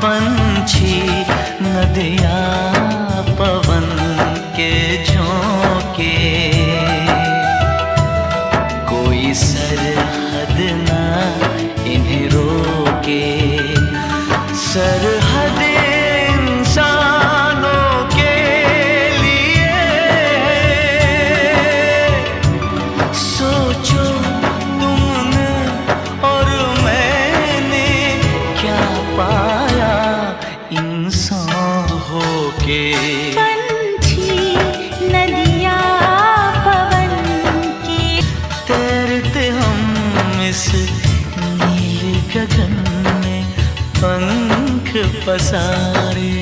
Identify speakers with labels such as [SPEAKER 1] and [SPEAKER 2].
[SPEAKER 1] पंछी नदिया पवन के झोंके, कोई सरहद ना इन्हें रोके। सरहद इंसानों के लिए, सोचो तुमने और मैंने क्या पाया इंसान होके।
[SPEAKER 2] पंछी नदिया पवन के,
[SPEAKER 1] तैरते हम इस नीले गगन में पंख पसारे।